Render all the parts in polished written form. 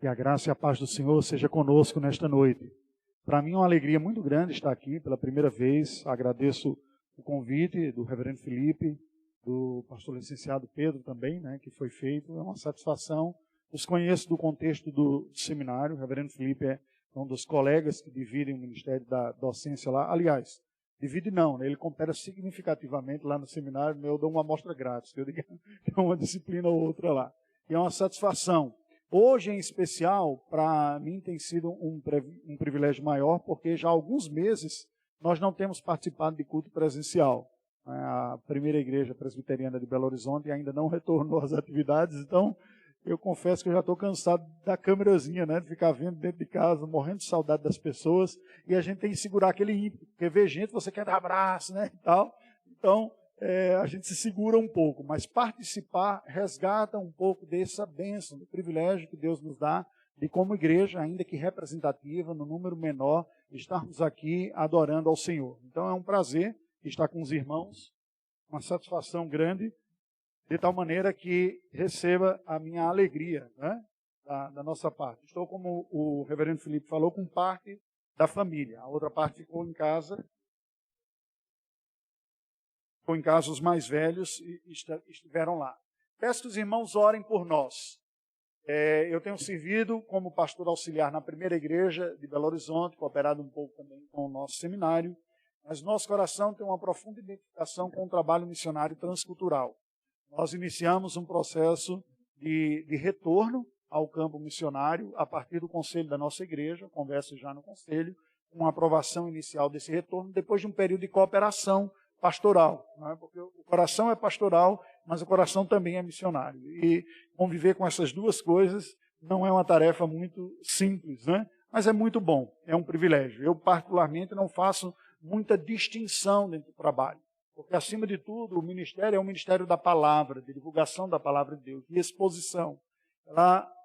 Que a graça e a paz do Senhor seja conosco nesta noite. Para mim é uma alegria muito grande estar aqui pela primeira vez. Agradeço o convite do reverendo Felipe, do pastor licenciado Pedro também, que foi feito. É uma satisfação. Os conheço do contexto do seminário. O reverendo Felipe é um dos colegas que dividem o ministério da docência lá. Aliás, divide não, ele coopera significativamente lá no seminário. Eu dou uma amostra grátis, eu digo que é uma disciplina ou outra lá. E é uma satisfação. Hoje, em especial, para mim tem sido um privilégio maior, porque já há alguns meses nós não temos participado de culto presencial. A primeira igreja presbiteriana de Belo Horizonte ainda não retornou às atividades, então eu confesso que eu já estou cansado da câmerazinha, de ficar vendo dentro de casa, morrendo de saudade das pessoas, e a gente tem que segurar aquele ímpeto, porque ver gente, você quer dar abraço, e tal. Então, a gente se segura um pouco, mas participar resgata um pouco dessa bênção, do privilégio que Deus nos dá de, como igreja, ainda que representativa, no número menor, estarmos aqui adorando ao Senhor. Então é um prazer estar com os irmãos, uma satisfação grande, de tal maneira que receba a minha alegria da nossa parte. Estou, como o reverendo Felipe falou, com parte da família, a outra parte ficou em casa, os mais velhos estiveram lá. Peço que os irmãos orem por nós. Eu tenho servido como pastor auxiliar na primeira igreja de Belo Horizonte, cooperado um pouco também com o nosso seminário, mas nosso coração tem uma profunda identificação com o trabalho missionário transcultural. Nós iniciamos um processo de retorno ao campo missionário a partir do conselho da nossa igreja, converso já no conselho, com a aprovação inicial desse retorno, depois de um período de cooperação pastoral, porque o coração é pastoral, mas o coração também é missionário. E conviver com essas duas coisas não é uma tarefa muito simples, mas é muito bom, é um privilégio. Eu, particularmente, não faço muita distinção dentro do trabalho, porque, acima de tudo, o ministério é um ministério da palavra, de divulgação da palavra de Deus, de exposição.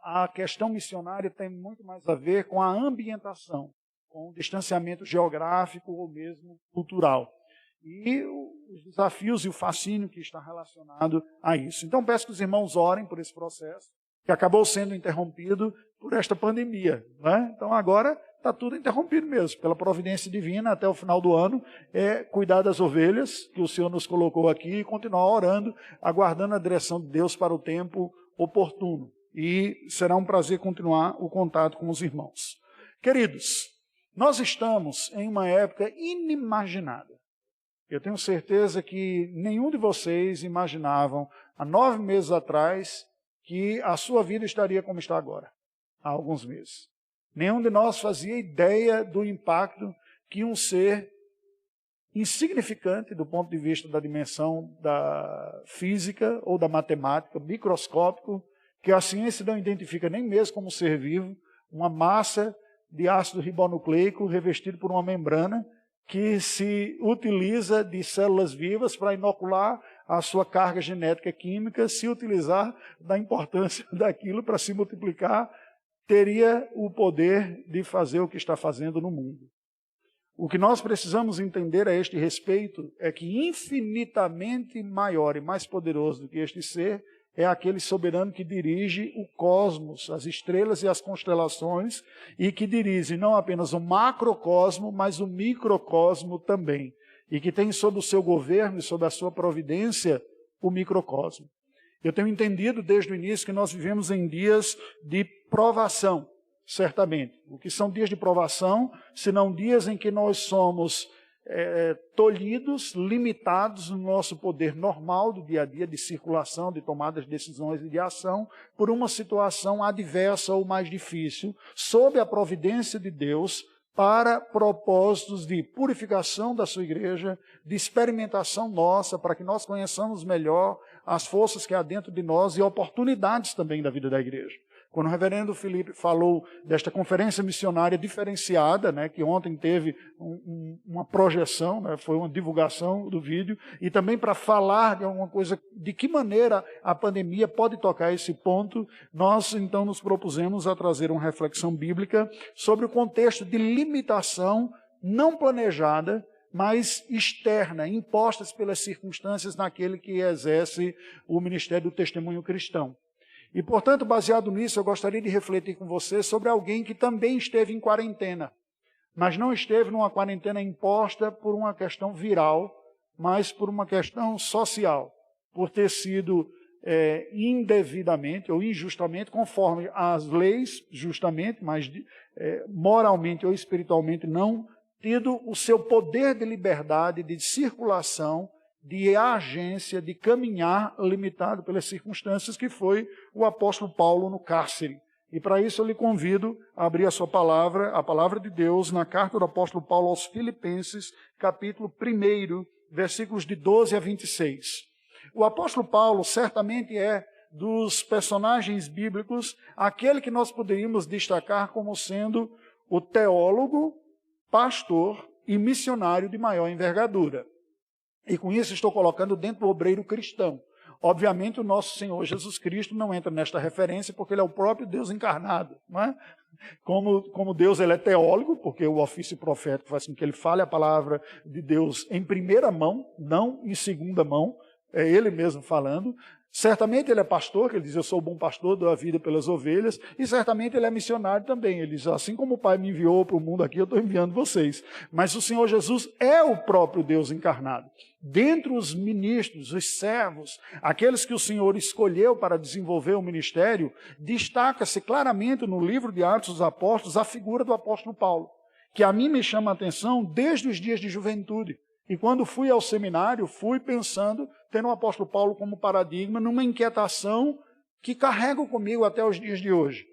A questão missionária tem muito mais a ver com a ambientação, com o distanciamento geográfico ou mesmo cultural. E os desafios e o fascínio que está relacionado a isso. Então, peço que os irmãos orem por esse processo, que acabou sendo interrompido por esta pandemia. Então, agora está tudo interrompido mesmo, pela providência divina, até o final do ano, cuidar das ovelhas, que o Senhor nos colocou aqui, e continuar orando, aguardando a direção de Deus para o tempo oportuno. E será um prazer continuar o contato com os irmãos. Queridos, nós estamos em uma época inimaginada. Eu tenho certeza que nenhum de vocês imaginavam, há 9 meses atrás, que a sua vida estaria como está agora, há alguns meses. Nenhum de nós fazia ideia do impacto que um ser insignificante do ponto de vista da dimensão da física ou da matemática, microscópico, que a ciência não identifica nem mesmo como ser vivo, uma massa de ácido ribonucleico revestido por uma membrana, que se utiliza de células vivas para inocular a sua carga genética química, se utilizar da importância daquilo para se multiplicar, teria o poder de fazer o que está fazendo no mundo. O que nós precisamos entender a este respeito é que infinitamente maior e mais poderoso do que este ser é aquele soberano que dirige o cosmos, as estrelas e as constelações, e que dirige não apenas o macrocosmo, mas o microcosmo também, e que tem sob o seu governo e sob a sua providência o microcosmo. Eu tenho entendido desde o início que nós vivemos em dias de provação, certamente. O que são dias de provação, senão dias em que nós somos tolhidos, limitados no nosso poder normal do dia a dia, de circulação, de tomada de decisões e de ação, por uma situação adversa ou mais difícil, sob a providência de Deus, para propósitos de purificação da sua igreja, de experimentação nossa, para que nós conheçamos melhor as forças que há dentro de nós e oportunidades também da vida da igreja. Quando o reverendo Felipe falou desta conferência missionária diferenciada, que ontem teve uma projeção, foi uma divulgação do vídeo, e também para falar de alguma coisa, de que maneira a pandemia pode tocar esse ponto, nós então nos propusemos a trazer uma reflexão bíblica sobre o contexto de limitação não planejada, mas externa, impostas pelas circunstâncias naquele que exerce o ministério do testemunho cristão. E, portanto, baseado nisso, eu gostaria de refletir com você sobre alguém que também esteve em quarentena, mas não esteve numa quarentena imposta por uma questão viral, mas por uma questão social, por ter sido indevidamente ou injustamente, conforme as leis, justamente, mas moralmente ou espiritualmente não, tido o seu poder de liberdade, de circulação, de agência, de caminhar limitado pelas circunstâncias, que foi o apóstolo Paulo no cárcere. E para isso eu lhe convido a abrir a sua palavra, a palavra de Deus, na carta do apóstolo Paulo aos Filipenses, capítulo 1, versículos de 12 a 26. O apóstolo Paulo certamente é dos personagens bíblicos aquele que nós poderíamos destacar como sendo o teólogo, pastor e missionário de maior envergadura. E com isso estou colocando dentro do obreiro cristão. Obviamente o nosso Senhor Jesus Cristo não entra nesta referência porque ele é o próprio Deus encarnado, não é? Como Deus, ele é teólogo, porque o ofício profético faz com que ele fale a palavra de Deus em primeira mão, não em segunda mão, é ele mesmo falando. Certamente ele é pastor, que ele diz, eu sou o bom pastor, dou a vida pelas ovelhas, e certamente ele é missionário também. Ele diz, assim como o Pai me enviou para o mundo aqui, eu estou enviando vocês. Mas o Senhor Jesus é o próprio Deus encarnado. Dentre os ministros, os servos, aqueles que o Senhor escolheu para desenvolver o ministério, destaca-se claramente no livro de Atos dos Apóstolos a figura do apóstolo Paulo, que a mim me chama a atenção desde os dias de juventude. E quando fui ao seminário, fui pensando, tendo o apóstolo Paulo como paradigma, numa inquietação que carrego comigo até os dias de hoje.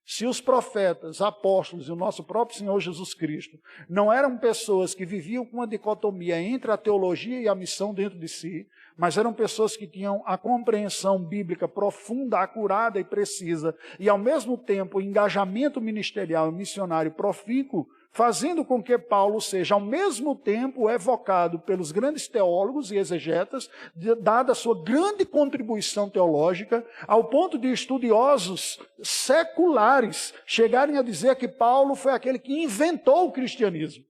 Se os profetas, apóstolos e o nosso próprio Senhor Jesus Cristo não eram pessoas que viviam com uma dicotomia entre a teologia e a missão dentro de si, mas eram pessoas que tinham a compreensão bíblica profunda, acurada e precisa, e ao mesmo tempo o engajamento ministerial e missionário profícuo, fazendo com que Paulo seja, ao mesmo tempo, evocado pelos grandes teólogos e exegetas, dada a sua grande contribuição teológica, ao ponto de estudiosos seculares chegarem a dizer que Paulo foi aquele que inventou o cristianismo,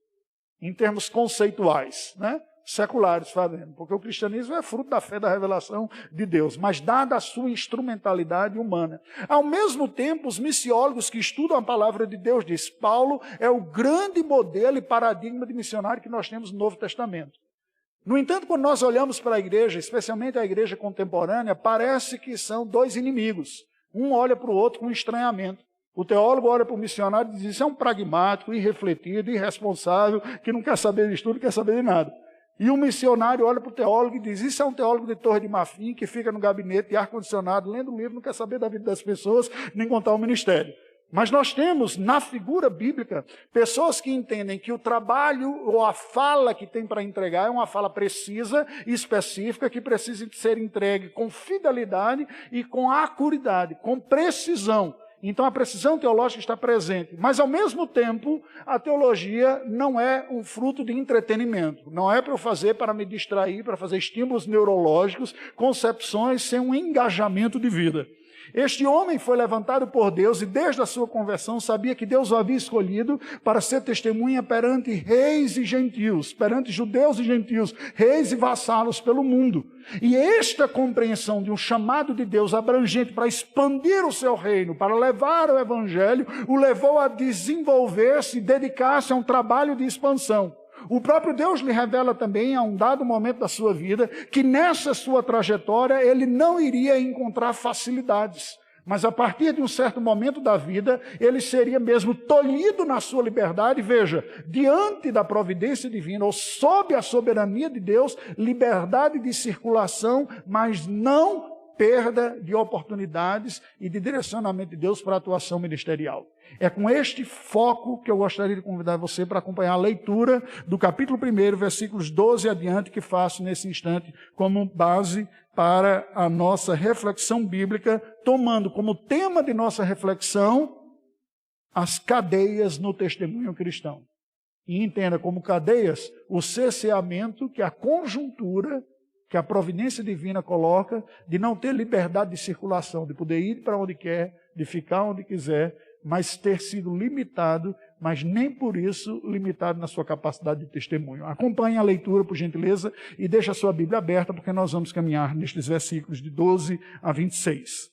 em termos conceituais, né? Seculares fazendo, porque o cristianismo é fruto da fé da revelação de Deus, mas dada a sua instrumentalidade humana. Ao mesmo tempo, os missiólogos que estudam a palavra de Deus diz, Paulo é o grande modelo e paradigma de missionário que nós temos no Novo Testamento. No entanto, quando nós olhamos para a igreja, especialmente a igreja contemporânea, parece que são dois inimigos. Um olha para o outro com estranhamento. O teólogo olha para o missionário e diz, isso é um pragmático, irrefletido, irresponsável, que não quer saber de estudo, não quer saber de nada. E o missionário olha para o teólogo e diz, isso é um teólogo de Torre de Marfim, que fica no gabinete de ar-condicionado, lendo um livro, não quer saber da vida das pessoas, nem contar o ministério. Mas nós temos, na figura bíblica, pessoas que entendem que o trabalho ou a fala que tem para entregar é uma fala precisa e específica, que precisa ser entregue com fidelidade e com acuridade, com precisão. Então a precisão teológica está presente, mas ao mesmo tempo a teologia não é um fruto de entretenimento, não é para eu fazer para me distrair, para fazer estímulos neurológicos, concepções sem um engajamento de vida. Este homem foi levantado por Deus e desde a sua conversão sabia que Deus o havia escolhido para ser testemunha perante reis e gentios, perante judeus e gentios, reis e vassalos pelo mundo. E esta compreensão de um chamado de Deus abrangente para expandir o seu reino, para levar o evangelho, o levou a desenvolver-se e dedicar-se a um trabalho de expansão. O próprio Deus lhe revela também, a um dado momento da sua vida, que nessa sua trajetória ele não iria encontrar facilidades. Mas a partir de um certo momento da vida, ele seria mesmo tolhido na sua liberdade, veja, diante da providência divina, ou sob a soberania de Deus, liberdade de circulação, mas não perda de oportunidades e de direcionamento de Deus para a atuação ministerial. É com este foco que eu gostaria de convidar você para acompanhar a leitura do capítulo 1, versículos 12 adiante, que faço nesse instante como base para a nossa reflexão bíblica, tomando como tema de nossa reflexão as cadeias no testemunho cristão. E entenda como cadeias o cerceamento que a conjuntura, que a providência divina coloca, de não ter liberdade de circulação, de poder ir para onde quer, de ficar onde quiser, mas ter sido limitado, mas nem por isso limitado na sua capacidade de testemunho. Acompanhe a leitura, por gentileza, e deixe a sua Bíblia aberta, porque nós vamos caminhar nestes versículos de 12 a 26.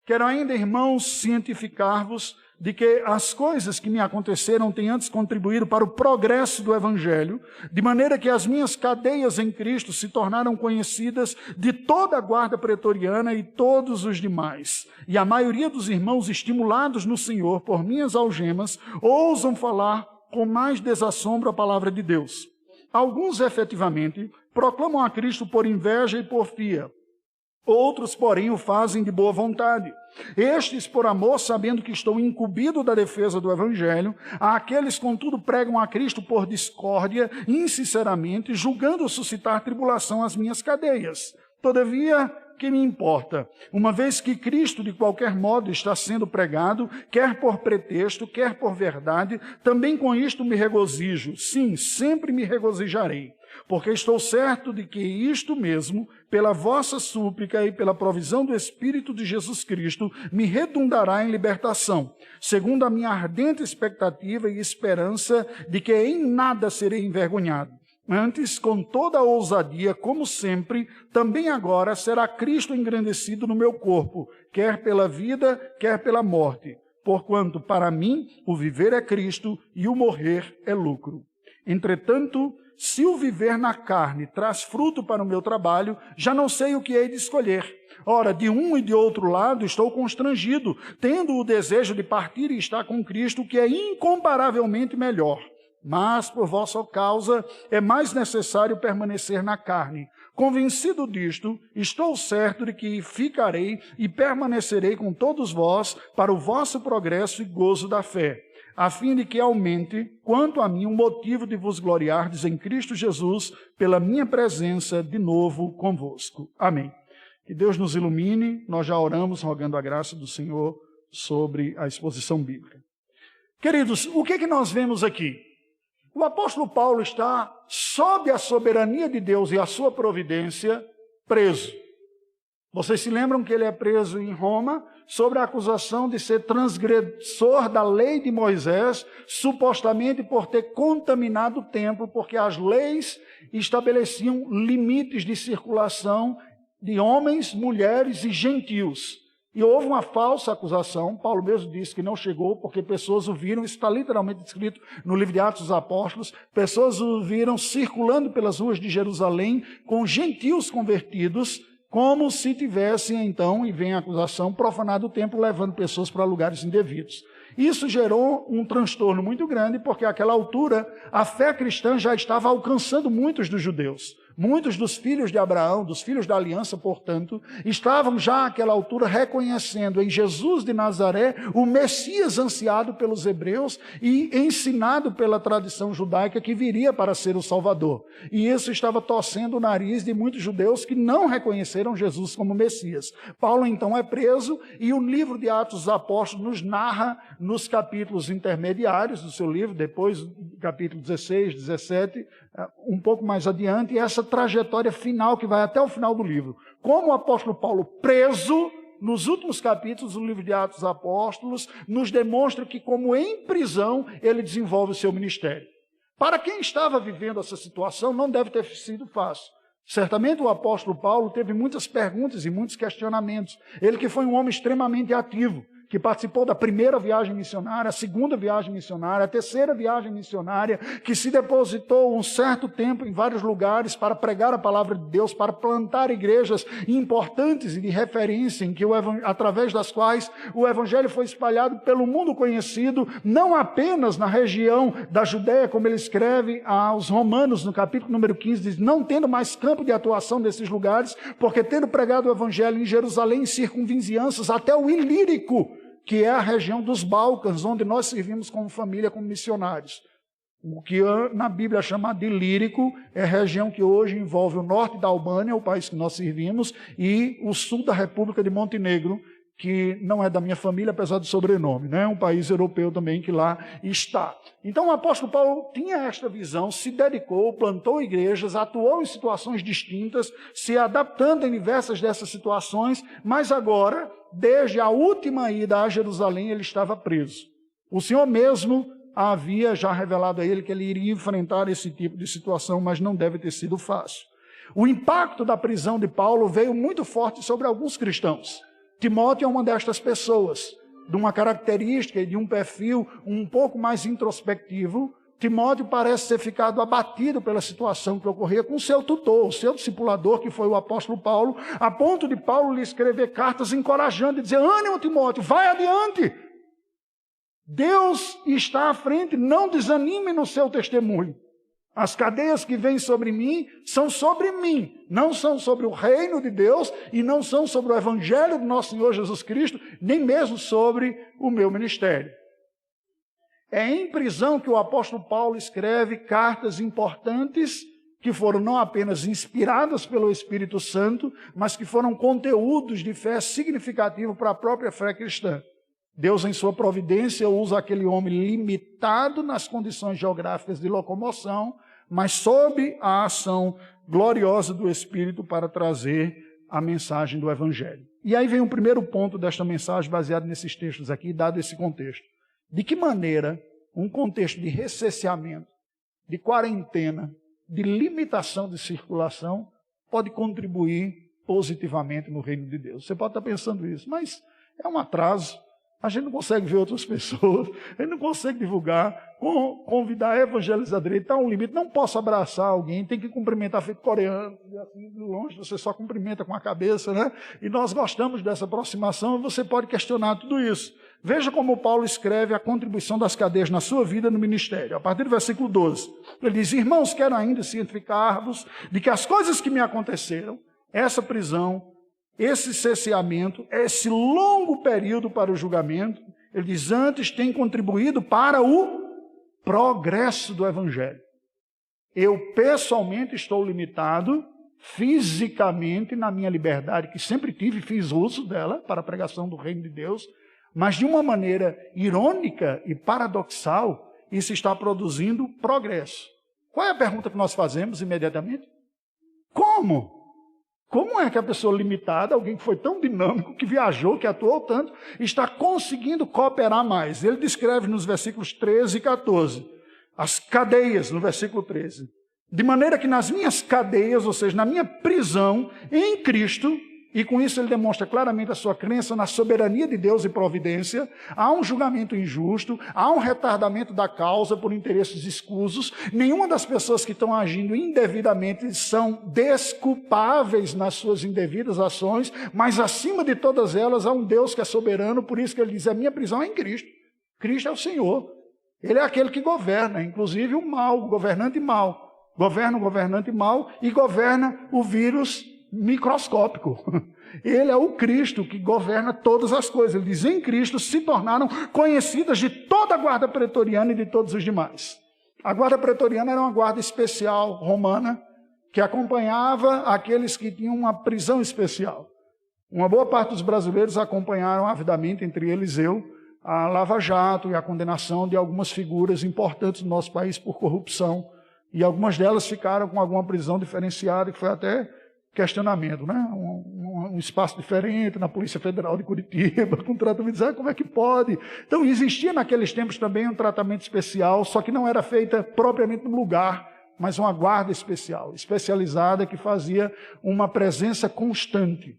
Quero ainda, irmãos, cientificar-vos de que as coisas que me aconteceram têm antes contribuído para o progresso do Evangelho, de maneira que as minhas cadeias em Cristo se tornaram conhecidas de toda a guarda pretoriana e todos os demais. E a maioria dos irmãos, estimulados no Senhor por minhas algemas, ousam falar com mais desassombro a palavra de Deus. Alguns, efetivamente, proclamam a Cristo por inveja e porfia. Outros, porém, o fazem de boa vontade. Estes, por amor, sabendo que estou incumbido da defesa do Evangelho, aqueles, contudo, pregam a Cristo por discórdia, insinceramente, julgando suscitar tribulação às minhas cadeias. Todavia, que me importa? Uma vez que Cristo, de qualquer modo, está sendo pregado, quer por pretexto, quer por verdade, também com isto me regozijo. Sim, sempre me regozijarei. Porque estou certo de que isto mesmo, pela vossa súplica e pela provisão do Espírito de Jesus Cristo, me redundará em libertação, segundo a minha ardente expectativa e esperança de que em nada serei envergonhado. Antes, com toda a ousadia, como sempre, também agora será Cristo engrandecido no meu corpo, quer pela vida, quer pela morte. Porquanto, para mim, o viver é Cristo e o morrer é lucro. Entretanto, se o viver na carne traz fruto para o meu trabalho, já não sei o que hei de escolher. Ora, de um e de outro lado estou constrangido, tendo o desejo de partir e estar com Cristo, que é incomparavelmente melhor. Mas, por vossa causa, é mais necessário permanecer na carne. Convencido disto, estou certo de que ficarei e permanecerei com todos vós para o vosso progresso e gozo da fé, a fim de que aumente, quanto a mim, o motivo de vos gloriardes em Cristo Jesus, pela minha presença de novo convosco. Amém. Que Deus nos ilumine, nós já oramos rogando a graça do Senhor sobre a exposição bíblica. Queridos, o que nós vemos aqui? O apóstolo Paulo está, sob a soberania de Deus e a sua providência, preso. Vocês se lembram que ele é preso em Roma sobre a acusação de ser transgressor da lei de Moisés, supostamente por ter contaminado o templo, porque as leis estabeleciam limites de circulação de homens, mulheres e gentios. E houve uma falsa acusação, Paulo mesmo disse que não chegou, porque pessoas o viram, isso está literalmente escrito no livro de Atos dos Apóstolos, pessoas o viram circulando pelas ruas de Jerusalém com gentios convertidos, como se tivessem então, e vem a acusação, profanado o templo, levando pessoas para lugares indevidos. Isso gerou um transtorno muito grande, porque àquela altura a fé cristã já estava alcançando muitos dos judeus. Muitos dos filhos de Abraão, dos filhos da aliança, portanto, estavam já àquela altura reconhecendo em Jesus de Nazaré o Messias ansiado pelos hebreus e ensinado pela tradição judaica que viria para ser o Salvador. E isso estava torcendo o nariz de muitos judeus que não reconheceram Jesus como Messias. Paulo então é preso e o livro de Atos dos Apóstolos nos narra nos capítulos intermediários do seu livro, depois capítulo 16, 17, um pouco mais adiante, essa trajetória final que vai até o final do livro. Como o apóstolo Paulo, preso, nos últimos capítulos do livro de Atos dos Apóstolos, nos demonstra que, como em prisão, ele desenvolve o seu ministério. Para quem estava vivendo essa situação, não deve ter sido fácil. Certamente o apóstolo Paulo teve muitas perguntas e muitos questionamentos. Ele que foi um homem extremamente ativo, que participou da primeira viagem missionária, a segunda viagem missionária, a terceira viagem missionária, que se depositou um certo tempo em vários lugares para pregar a palavra de Deus, para plantar igrejas importantes e de referência, em que através das quais o evangelho foi espalhado pelo mundo conhecido, não apenas na região da Judéia, como ele escreve aos Romanos, no capítulo número 15, diz, não tendo mais campo de atuação desses lugares, porque tendo pregado o evangelho em Jerusalém, em circunvizinhanças, até o Ilírico, que é a região dos Balcãs, onde nós servimos como família, como missionários. O que na Bíblia é chamado de Ilírico é a região que hoje envolve o norte da Albânia, o país que nós servimos, e o sul da República de Montenegro, que não é da minha família, apesar do sobrenome, né? Um país europeu também que lá está. Então o apóstolo Paulo tinha esta visão, se dedicou, plantou igrejas, atuou em situações distintas, se adaptando em diversas dessas situações, mas agora, desde a última ida a Jerusalém, ele estava preso. O Senhor mesmo havia já revelado a ele que ele iria enfrentar esse tipo de situação, mas não deve ter sido fácil. O impacto da prisão de Paulo veio muito forte sobre alguns cristãos. Timóteo é uma destas pessoas, de uma característica e de um perfil um pouco mais introspectivo. Timóteo parece ter ficado abatido pela situação que ocorria com seu tutor, o seu discipulador, que foi o apóstolo Paulo, a ponto de Paulo lhe escrever cartas encorajando e dizer: ânimo, Timóteo, vai adiante. Deus está à frente, não desanime no seu testemunho. As cadeias que vêm sobre mim, não são sobre o reino de Deus e não são sobre o evangelho do nosso Senhor Jesus Cristo, nem mesmo sobre o meu ministério. É em prisão que o apóstolo Paulo escreve cartas importantes que foram não apenas inspiradas pelo Espírito Santo, mas que foram conteúdos de fé significativos para a própria fé cristã. Deus, em sua providência, usa aquele homem limitado nas condições geográficas de locomoção, mas sob a ação gloriosa do Espírito para trazer a mensagem do Evangelho. E aí vem o primeiro ponto desta mensagem, baseado nesses textos aqui, dado esse contexto. De que maneira um contexto de recenciamento, de quarentena, de limitação de circulação, pode contribuir positivamente no reino de Deus? Você pode estar pensando isso, mas é um atraso. A gente não consegue ver outras pessoas, a gente não consegue divulgar, convidar, evangelizar direito, está um limite. Não posso abraçar alguém, tem que cumprimentar feito coreano, assim, de longe você só cumprimenta com a cabeça, né? E nós gostamos dessa aproximação, e você pode questionar tudo isso. Veja como Paulo escreve a contribuição das cadeias na sua vida no ministério. A partir do versículo 12, ele diz: irmãos, quero ainda cientificar-vos de que as coisas que me aconteceram, essa prisão, esse cesseamento, esse longo período para o julgamento, ele diz, antes tem contribuído para o progresso do Evangelho. Eu pessoalmente estou limitado fisicamente na minha liberdade, que sempre tive e fiz uso dela para a pregação do reino de Deus, mas de uma maneira irônica e paradoxal, isso está produzindo progresso. Qual é a pergunta que nós fazemos imediatamente? Como? Como é que a pessoa limitada, alguém que foi tão dinâmico, que viajou, que atuou tanto, está conseguindo cooperar mais? Ele descreve nos versículos 13 e 14, as cadeias, no versículo 13. De maneira que nas minhas cadeias, ou seja, na minha prisão em Cristo, e com isso ele demonstra claramente a sua crença na soberania de Deus e providência, há um julgamento injusto, há um retardamento da causa por interesses escusos, nenhuma das pessoas que estão agindo indevidamente são desculpáveis nas suas indevidas ações, mas acima de todas elas há um Deus que é soberano, por isso que ele diz, a minha prisão é em Cristo. Cristo é o Senhor. Ele é aquele que governa, inclusive o mal, o governante mal. Governa o governante mal e governa o vírus microscópico. Ele é o Cristo que governa todas as coisas. Ele diz, em Cristo se tornaram conhecidas de toda a guarda pretoriana e de todos os demais. A guarda pretoriana era uma guarda especial romana que acompanhava aqueles que tinham uma prisão especial. Uma boa parte dos brasileiros acompanharam avidamente, entre eles eu, a Lava Jato e a condenação de algumas figuras importantes do nosso país por corrupção. E algumas delas ficaram com alguma prisão diferenciada, que foi até questionamento, né? Um espaço diferente na Polícia Federal de Curitiba, com tratamento, como é que pode? Então, existia naqueles tempos também um tratamento especial, só que não era feita propriamente no lugar, mas uma guarda especial, especializada, que fazia uma presença constante.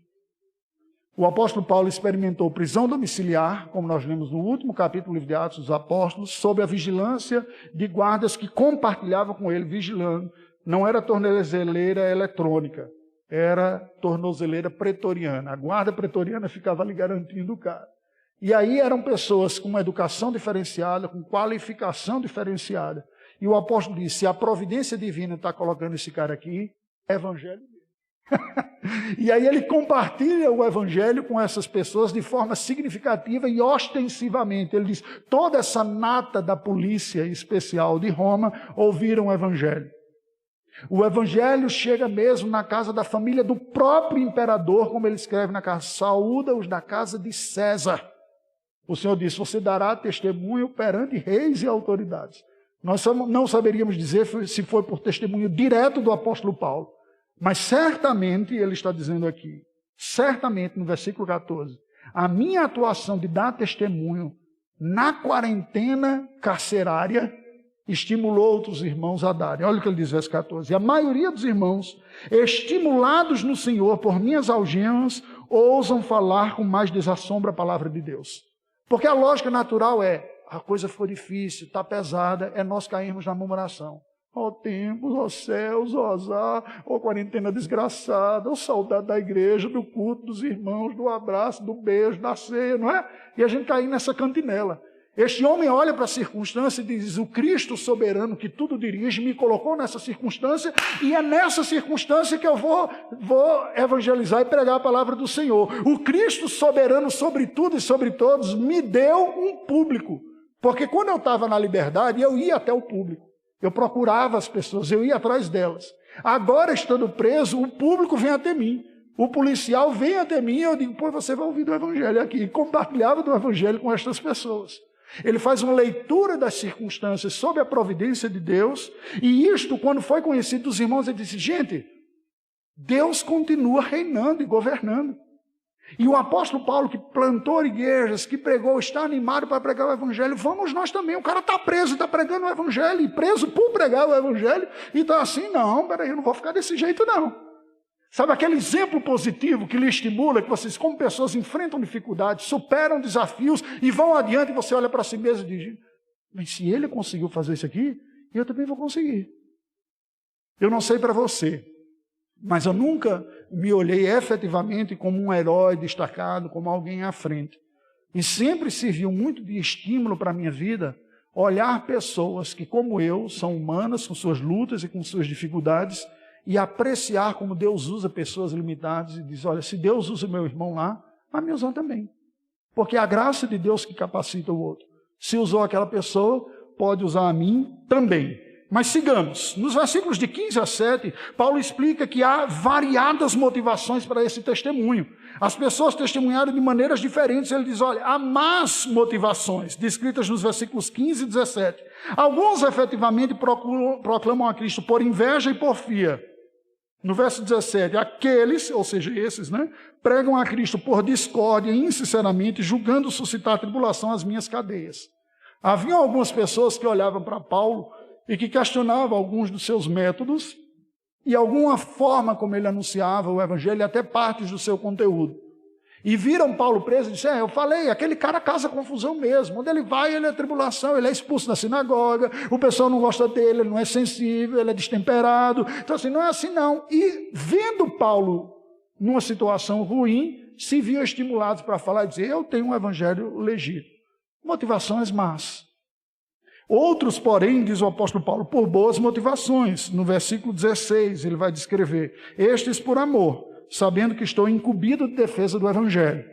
O apóstolo Paulo experimentou prisão domiciliar, como nós lemos no último capítulo do livro de Atos dos Apóstolos, sob a vigilância de guardas que compartilhavam com ele, vigilando. Não era tornozeleira eletrônica, era tornozeleira pretoriana. A guarda pretoriana ficava ali garantindo o cara. E aí eram pessoas com uma educação diferenciada, com qualificação diferenciada. E o apóstolo disse, se a providência divina está colocando esse cara aqui, é evangelho dele. E aí ele compartilha o evangelho com essas pessoas de forma significativa e ostensivamente. Ele diz, toda essa nata da polícia especial de Roma ouviram o evangelho. O evangelho chega mesmo na casa da família do próprio imperador, como ele escreve na carta, saúda-os da casa de César. O Senhor disse, você dará testemunho perante reis e autoridades. Nós não saberíamos dizer se foi por testemunho direto do apóstolo Paulo, mas certamente, ele está dizendo aqui, certamente no versículo 14, a minha atuação de dar testemunho na quarentena carcerária estimulou outros irmãos a darem. Olha o que ele diz, verso 14. E a maioria dos irmãos, estimulados no Senhor por minhas algemas, ousam falar com mais desassombro a palavra de Deus. Porque a lógica natural é, a coisa ficou difícil, está pesada, é nós cairmos na murmuração. Ó tempos, ó céus, ó azar, ó quarentena desgraçada, ó saudade da igreja, do culto, dos irmãos, do abraço, do beijo, da ceia, não é? E a gente cair nessa cantinela. Este homem olha para a circunstância e diz, o Cristo soberano que tudo dirige me colocou nessa circunstância e é nessa circunstância que eu vou evangelizar e pregar a palavra do Senhor. O Cristo soberano sobre tudo e sobre todos me deu um público. Porque quando eu estava na liberdade, eu ia até o público. Eu procurava as pessoas, eu ia atrás delas. Agora, estando preso, o público vem até mim. O policial vem até mim e eu digo, pô, você vai ouvir do evangelho aqui. E compartilhava do evangelho com estas pessoas. Ele faz uma leitura das circunstâncias sob a providência de Deus. E isto, quando foi conhecido dos irmãos, ele disse, gente, Deus continua reinando e governando. E o apóstolo Paulo, que plantou igrejas, que pregou, está animado para pregar o evangelho, vamos nós também. O cara está preso, está pregando o evangelho, e preso por pregar o evangelho, e está assim, não, peraí, eu não vou ficar desse jeito não. Sabe aquele exemplo positivo que lhe estimula, que vocês como pessoas enfrentam dificuldades, superam desafios e vão adiante, e você olha para si mesmo e diz, mas se ele conseguiu fazer isso aqui, eu também vou conseguir. Eu não sei para você, mas eu nunca me olhei efetivamente como um herói destacado, como alguém à frente. E sempre serviu muito de estímulo para a minha vida olhar pessoas que, como eu, são humanas, com suas lutas e com suas dificuldades, e apreciar como Deus usa pessoas limitadas e diz, olha, se Deus usa o meu irmão lá, vai me usar também. Porque é a graça de Deus que capacita o outro. Se usou aquela pessoa, pode usar a mim também. Mas sigamos. Nos versículos de 15 a 7, Paulo explica que há variadas motivações para esse testemunho. As pessoas testemunharam de maneiras diferentes. Ele diz, olha, há más motivações, descritas nos versículos 15 e 17. Alguns efetivamente proclamam a Cristo por inveja e porfia. No verso 17, aqueles, ou seja, esses, pregam a Cristo por discórdia e insinceramente, julgando suscitar tribulação às minhas cadeias. Havia algumas pessoas que olhavam para Paulo e que questionavam alguns dos seus métodos e alguma forma como ele anunciava o evangelho e até partes do seu conteúdo. E viram Paulo preso e disseram, eu falei, aquele cara causa confusão mesmo. Onde ele vai, ele é tribulação, ele é expulso da sinagoga, o pessoal não gosta dele, ele não é sensível, ele é destemperado. Então assim, não é assim não. E vendo Paulo numa situação ruim, se viam estimulados para falar e dizer, eu tenho um evangelho legítimo. Motivações más. Outros, porém, diz o apóstolo Paulo, por boas motivações. No versículo 16, ele vai descrever, estes por amor, sabendo que estou incumbido de defesa do evangelho.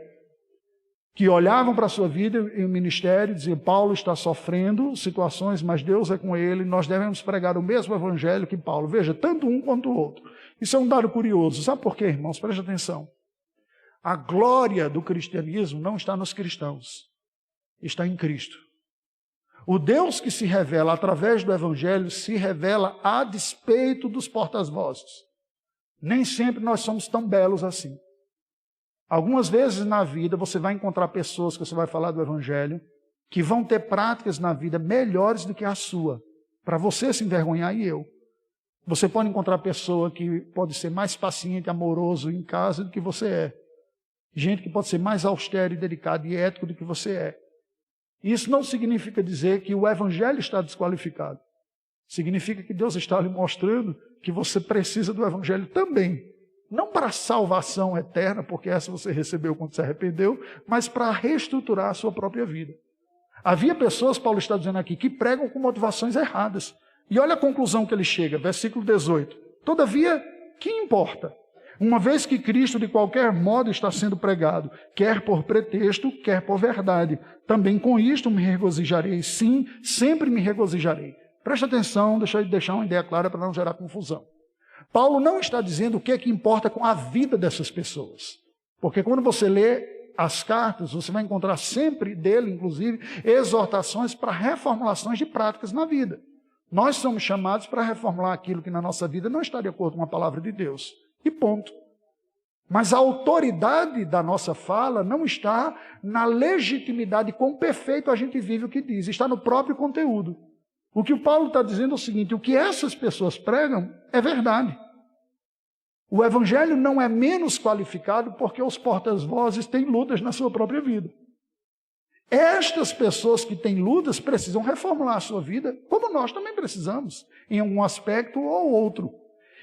Que olhavam para a sua vida e o ministério e diziam, Paulo está sofrendo situações, mas Deus é com ele, nós devemos pregar o mesmo evangelho que Paulo. Veja, tanto um quanto o outro. Isso é um dado curioso. Sabe por quê, irmãos? Preste atenção. A glória do cristianismo não está nos cristãos, está em Cristo. O Deus que se revela através do evangelho se revela a despeito dos porta-vozes. Nem sempre nós somos tão belos assim. Algumas vezes na vida você vai encontrar pessoas que você vai falar do evangelho que vão ter práticas na vida melhores do que a sua, para você se envergonhar e eu. Você pode encontrar pessoa que pode ser mais paciente, amoroso em casa do que você é. Gente que pode ser mais austero e delicado e ético do que você é. Isso não significa dizer que o evangelho está desqualificado. Significa que Deus está lhe mostrando que você precisa do evangelho também. Não para a salvação eterna, porque essa você recebeu quando se arrependeu, mas para reestruturar a sua própria vida. Havia pessoas, Paulo está dizendo aqui, que pregam com motivações erradas. E olha a conclusão que ele chega, versículo 18. Todavia, que importa? Uma vez que Cristo de qualquer modo está sendo pregado, quer por pretexto, quer por verdade. Também com isto me regozijarei, sim, sempre me regozijarei. Preste atenção, deixa eu deixar uma ideia clara para não gerar confusão. Paulo não está dizendo o que é que importa com a vida dessas pessoas. Porque quando você lê as cartas, você vai encontrar sempre dele, inclusive, exortações para reformulações de práticas na vida. Nós somos chamados para reformular aquilo que na nossa vida não está de acordo com a palavra de Deus. E ponto. Mas a autoridade da nossa fala não está na legitimidade, quão perfeito a gente vive o que diz, está no próprio conteúdo. O que o Paulo está dizendo é o seguinte, o que essas pessoas pregam é verdade. O evangelho não é menos qualificado porque os porta-vozes têm lutas na sua própria vida. Estas pessoas que têm lutas precisam reformular a sua vida, como nós também precisamos, em um aspecto ou outro.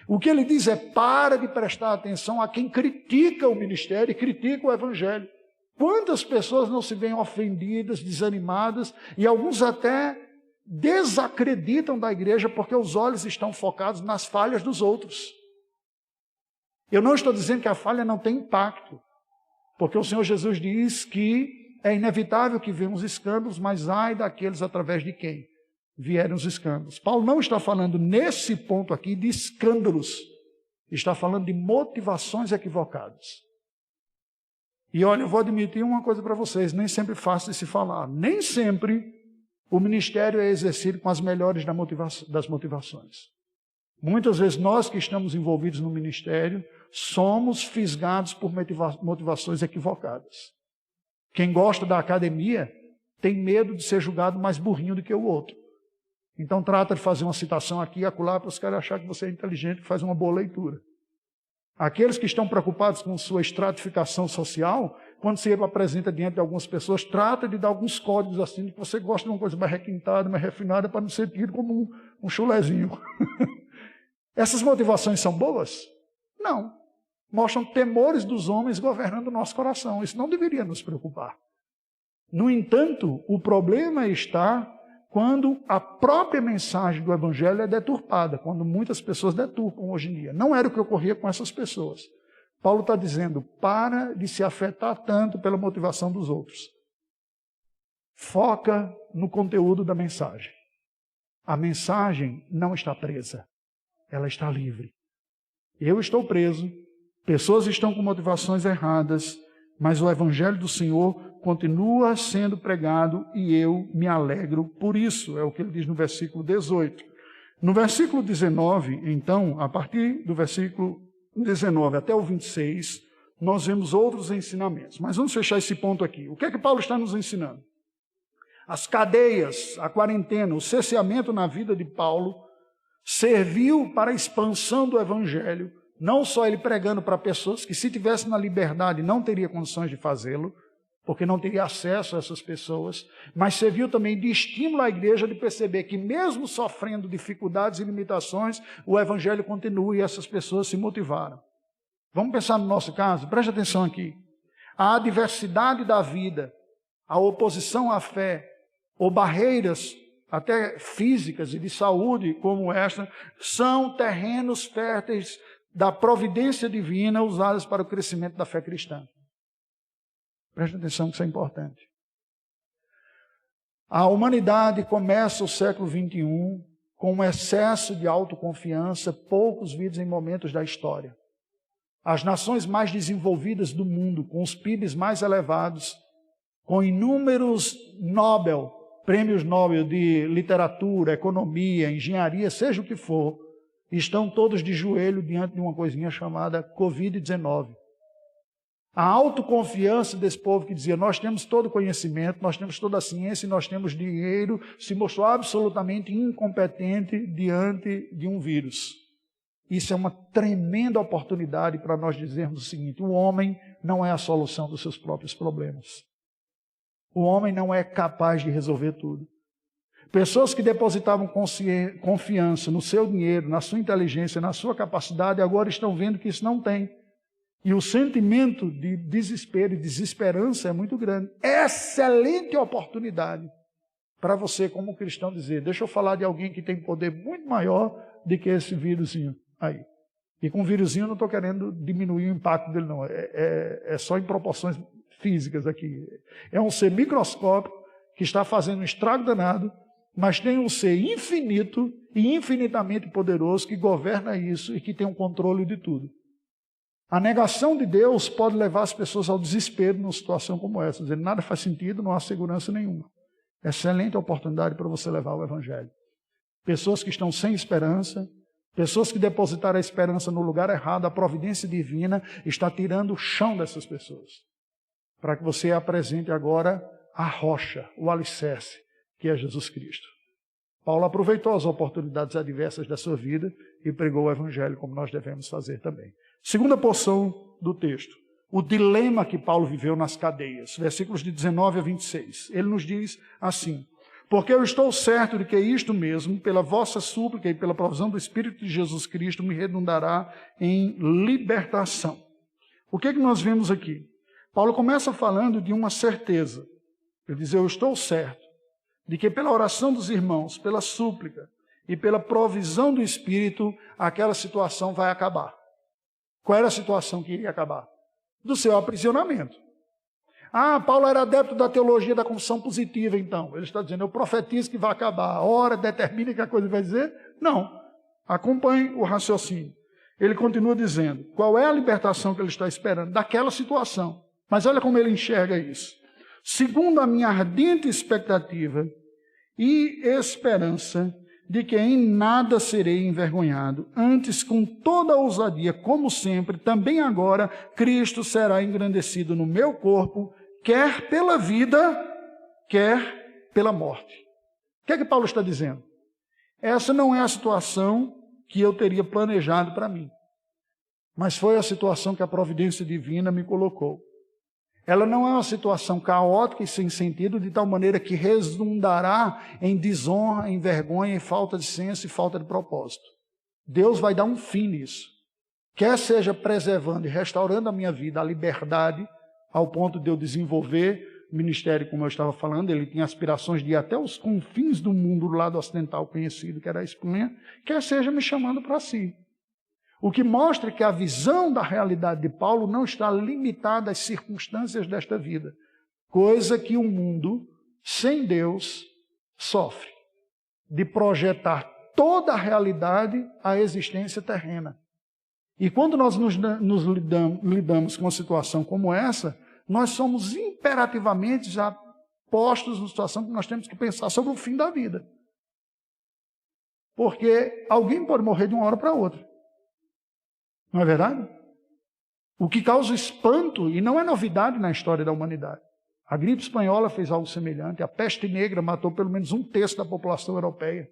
O que ele diz é: para de prestar atenção a quem critica o ministério e critica o evangelho. Quantas pessoas não se veem ofendidas, desanimadas, e alguns até desacreditam da igreja porque os olhos estão focados nas falhas dos outros. Eu não estou dizendo que a falha não tem impacto, porque o Senhor Jesus diz que é inevitável que venham os escândalos, mas ai daqueles através de quem vierem os escândalos. Paulo não está falando nesse ponto aqui de escândalos, está falando de motivações equivocadas. E olha, eu vou admitir uma coisa para vocês, nem sempre fácil de se falar, nem sempre o ministério é exercido com as melhores das motivações. Muitas vezes nós que estamos envolvidos no ministério somos fisgados por motivações equivocadas. Quem gosta da academia tem medo de ser julgado mais burrinho do que o outro. Então trata de fazer uma citação aqui e acolá para os caras acharem que você é inteligente e faz uma boa leitura. Aqueles que estão preocupados com sua estratificação social, quando se apresenta diante de algumas pessoas, trata de dar alguns códigos assim, de que você gosta de uma coisa mais requintada, mais refinada, para não ser tido como um chulezinho. Essas motivações são boas? Não. Mostram temores dos homens governando o nosso coração. Isso não deveria nos preocupar. No entanto, o problema está quando a própria mensagem do evangelho é deturpada, quando muitas pessoas deturpam hoje em dia. Não era o que ocorria com essas pessoas. Paulo está dizendo: para de se afetar tanto pela motivação dos outros. Foca no conteúdo da mensagem. A mensagem não está presa, ela está livre. Eu estou preso, pessoas estão com motivações erradas, mas o evangelho do Senhor continua sendo pregado e eu me alegro por isso. É o que ele diz no versículo 18. No versículo 19, então, a partir do versículo 19 até o 26, nós vemos outros ensinamentos. Mas vamos fechar esse ponto aqui. O que é que Paulo está nos ensinando? As cadeias, a quarentena, o cerceamento na vida de Paulo serviu para a expansão do evangelho. Não só ele pregando para pessoas que, se tivesse na liberdade, não teria condições de fazê-lo, porque não teria acesso a essas pessoas, mas serviu também de estímulo à igreja de perceber que, mesmo sofrendo dificuldades e limitações, o evangelho continua e essas pessoas se motivaram. Vamos pensar no nosso caso? Preste atenção aqui. A adversidade da vida, a oposição à fé, ou barreiras até físicas e de saúde como esta, são terrenos férteis da providência divina usadas para o crescimento da fé cristã. Preste atenção que isso é importante. A humanidade começa o século XXI com um excesso de autoconfiança, poucos vistos em momentos da história. As nações mais desenvolvidas do mundo, com os PIBs mais elevados, com inúmeros prêmios Nobel de literatura, economia, engenharia, seja o que for, estão todos de joelho diante de uma coisinha chamada Covid-19. A autoconfiança desse povo que dizia: nós temos todo o conhecimento, nós temos toda a ciência e nós temos dinheiro, se mostrou absolutamente incompetente diante de um vírus. Isso é uma tremenda oportunidade para nós dizermos o seguinte: o homem não é a solução dos seus próprios problemas. O homem não é capaz de resolver tudo. Pessoas que depositavam confiança no seu dinheiro, na sua inteligência, na sua capacidade, agora estão vendo que isso não tem. E o sentimento de desespero e desesperança é muito grande. Excelente oportunidade para você, como cristão, dizer: deixa eu falar de alguém que tem poder muito maior do que esse vírusinho aí. E com o vírusinho eu não estou querendo diminuir o impacto dele, não. É só em proporções físicas aqui. É um ser microscópico que está fazendo um estrago danado, mas tem um ser infinito e infinitamente poderoso que governa isso e que tem um controle de tudo. A negação de Deus pode levar as pessoas ao desespero numa situação como essa, dizendo: nada faz sentido, não há segurança nenhuma. Excelente oportunidade para você levar o evangelho. Pessoas que estão sem esperança, pessoas que depositaram a esperança no lugar errado, a providência divina está tirando o chão dessas pessoas, para que você apresente agora a rocha, o alicerce, que é Jesus Cristo. Paulo aproveitou as oportunidades adversas da sua vida e pregou o evangelho, como nós devemos fazer também. Segunda porção do texto, o dilema que Paulo viveu nas cadeias, versículos de 19 a 26. Ele nos diz assim: porque eu estou certo de que isto mesmo, pela vossa súplica e pela provisão do Espírito de Jesus Cristo, me redundará em libertação. O que é que nós vemos aqui? Paulo começa falando de uma certeza. Ele diz: eu estou certo de que pela oração dos irmãos, pela súplica e pela provisão do Espírito, aquela situação vai acabar. Qual era a situação que iria acabar? Do seu aprisionamento. Ah, Paulo era adepto da teologia da confissão positiva, então. Ele está dizendo: eu profetizo que vai acabar. A hora determina que a coisa vai dizer? Não. Acompanhe o raciocínio. Ele continua dizendo: qual é a libertação que ele está esperando? Daquela situação. Mas olha como ele enxerga isso. Segundo a minha ardente expectativa e esperança de que em nada serei envergonhado, antes com toda a ousadia, como sempre, também agora, Cristo será engrandecido no meu corpo, quer pela vida, quer pela morte. O que é que Paulo está dizendo? Essa não é a situação que eu teria planejado para mim, mas foi a situação que a providência divina me colocou. Ela não é uma situação caótica e sem sentido, de tal maneira que redundará em desonra, em vergonha, em falta de senso e falta de propósito. Deus vai dar um fim nisso. Quer seja preservando e restaurando a minha vida, a liberdade, ao ponto de eu desenvolver o ministério, como eu estava falando. Ele tinha aspirações de ir até os confins do mundo, do lado ocidental conhecido, que era a Espanha, quer seja me chamando para si. O que mostra que a visão da realidade de Paulo não está limitada às circunstâncias desta vida, coisa que o mundo, sem Deus, sofre, de projetar toda a realidade à existência terrena. E quando nós lidamos com uma situação como essa, nós somos imperativamente já postos numa situação que nós temos que pensar sobre o fim da vida. Porque alguém pode morrer de uma hora para outra. Não é verdade? O que causa espanto, e não é novidade na história da humanidade. A gripe espanhola fez algo semelhante, a peste negra matou pelo menos 1/3 da população europeia.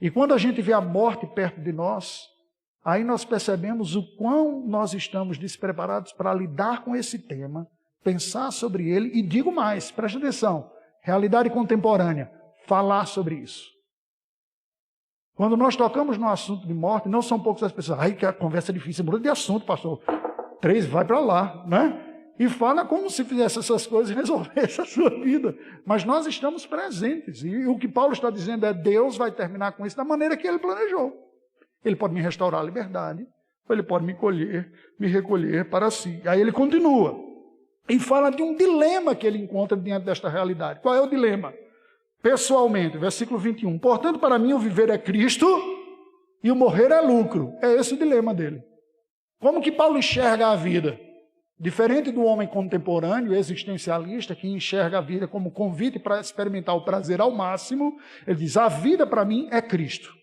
E quando a gente vê a morte perto de nós, aí nós percebemos o quão nós estamos despreparados para lidar com esse tema, pensar sobre ele, e digo mais, preste atenção, realidade contemporânea, falar sobre isso. Quando nós tocamos no assunto de morte, não são poucas as pessoas: ai, que a conversa é difícil, muda de assunto, pastor. 3, vai para lá, né? E fala como se fizesse essas coisas e resolvesse a sua vida. Mas nós estamos presentes. E o que Paulo está dizendo é: Deus vai terminar com isso da maneira que ele planejou. Ele pode me restaurar a liberdade, ou ele pode me recolher para si. Aí ele continua. E fala de um dilema que ele encontra diante desta realidade. Qual é o dilema? Pessoalmente, versículo 21. Portanto, para mim o viver é Cristo e o morrer é lucro. É esse o dilema dele. Como que Paulo enxerga a vida? Diferente do homem contemporâneo, existencialista, que enxerga a vida como convite para experimentar o prazer ao máximo, ele diz: a vida para mim é Cristo.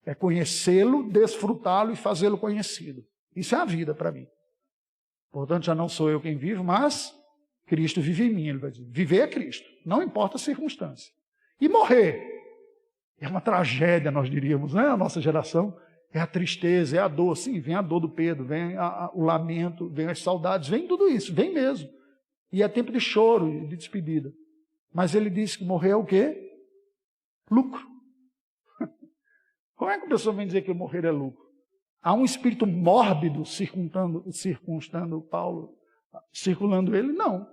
É conhecê-lo, desfrutá-lo e fazê-lo conhecido. Isso é a vida para mim. Portanto, já não sou eu quem vivo, mas Cristo vive em mim. Ele vai dizer: viver é Cristo, não importa a circunstância. E morrer é uma tragédia, nós diríamos, né? A nossa geração é a tristeza, é a dor. Sim, vem a dor do Pedro, vem o lamento, vem as saudades, vem tudo isso, vem mesmo. E é tempo de choro e de despedida. Mas ele diz que morrer é o quê? Lucro. Como é que a pessoa vem dizer que morrer é lucro? Há um espírito mórbido circunstando Paulo, circulando ele? Não.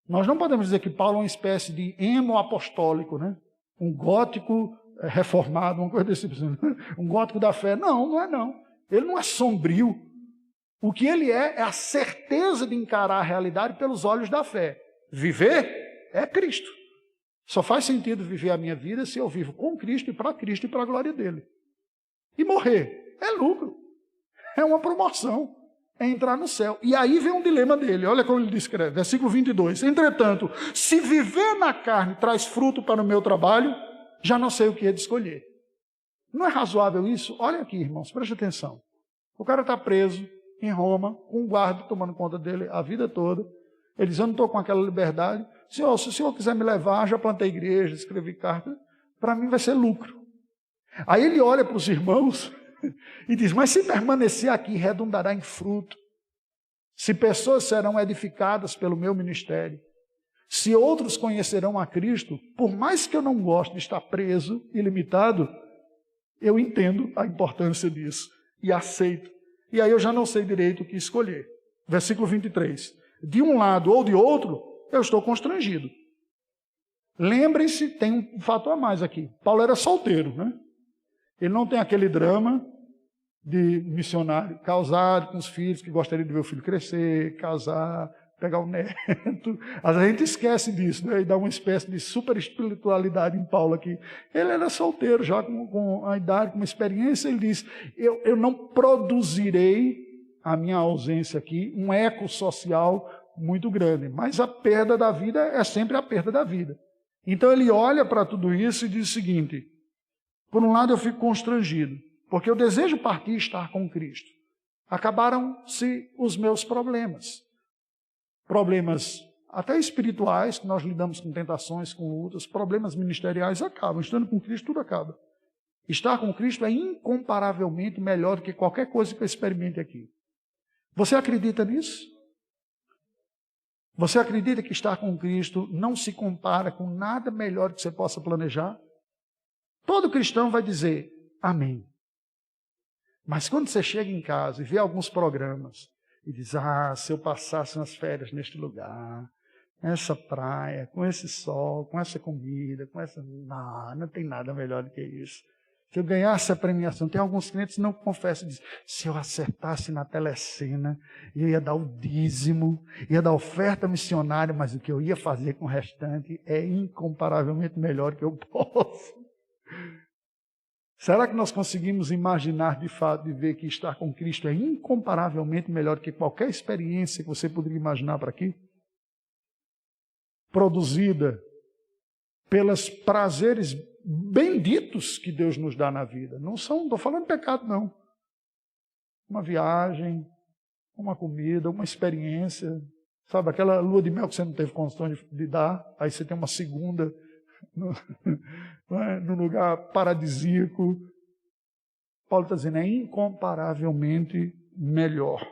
Nós não podemos dizer que Paulo é uma espécie de emo apostólico, né? Um gótico reformado, uma coisa desse tipo, um gótico da fé. Não, não é não. Ele não é sombrio. O que ele é a certeza de encarar a realidade pelos olhos da fé. Viver é Cristo. Só faz sentido viver a minha vida se eu vivo com Cristo e para a glória dele. E morrer é lucro. É uma promoção. É entrar no céu. E aí vem um dilema dele. Olha como ele descreve. Versículo 22. Entretanto, se viver na carne traz fruto para o meu trabalho, já não sei o que é de escolher. Não é razoável isso? Olha aqui, irmãos, preste atenção. O cara está preso em Roma, com um guarda tomando conta dele a vida toda. Ele diz: eu não estou com aquela liberdade. Senhor, se o senhor quiser me levar, já plantei igreja, escrevi carta, para mim vai ser lucro. Aí ele olha para os irmãos e diz, mas se permanecer aqui, redundará em fruto. Se pessoas serão edificadas pelo meu ministério, se outros conhecerão a Cristo, por mais que eu não goste de estar preso e limitado, eu entendo a importância disso e aceito. E aí eu já não sei direito o que escolher. Versículo 23. De um lado ou de outro, eu estou constrangido. Lembrem-se, tem um fato a mais aqui. Paulo era solteiro, né? Ele não tem aquele drama de missionário casado com os filhos, que gostaria de ver o filho crescer, casar, pegar o neto. A gente esquece disso, né? E dá uma espécie de super espiritualidade em Paulo aqui. Ele era solteiro, já com a idade, com uma experiência. Ele diz, eu não produzirei a minha ausência aqui um eco social muito grande. Mas a perda da vida é sempre a perda da vida. Então ele olha para tudo isso e diz o seguinte, por um lado eu fico constrangido, porque eu desejo partir e estar com Cristo. Acabaram-se os meus problemas. Problemas até espirituais, que nós lidamos com tentações, com lutas, problemas ministeriais acabam. Estando com Cristo, tudo acaba. Estar com Cristo é incomparavelmente melhor do que qualquer coisa que eu experimente aqui. Você acredita nisso? Você acredita que estar com Cristo não se compara com nada melhor que você possa planejar? Todo cristão vai dizer, amém. Mas quando você chega em casa e vê alguns programas, e diz, se eu passasse umas férias neste lugar, nessa praia, com esse sol, com essa comida, com essa... Não tem nada melhor do que isso. Se eu ganhasse a premiação, tem alguns clientes que não confessam, dizem, se eu acertasse na telecena, eu ia dar o dízimo, ia dar oferta missionária, mas o que eu ia fazer com o restante é incomparavelmente melhor que eu posso. Será que nós conseguimos imaginar de fato de ver que estar com Cristo é incomparavelmente melhor que qualquer experiência que você poderia imaginar para aqui? Produzida pelos prazeres benditos que Deus nos dá na vida. Não estou falando de pecado, não. Uma viagem, uma comida, uma experiência. Sabe, aquela lua de mel que você não teve condições de dar, aí você tem uma segunda num lugar paradisíaco. Paulo está dizendo, é incomparavelmente melhor.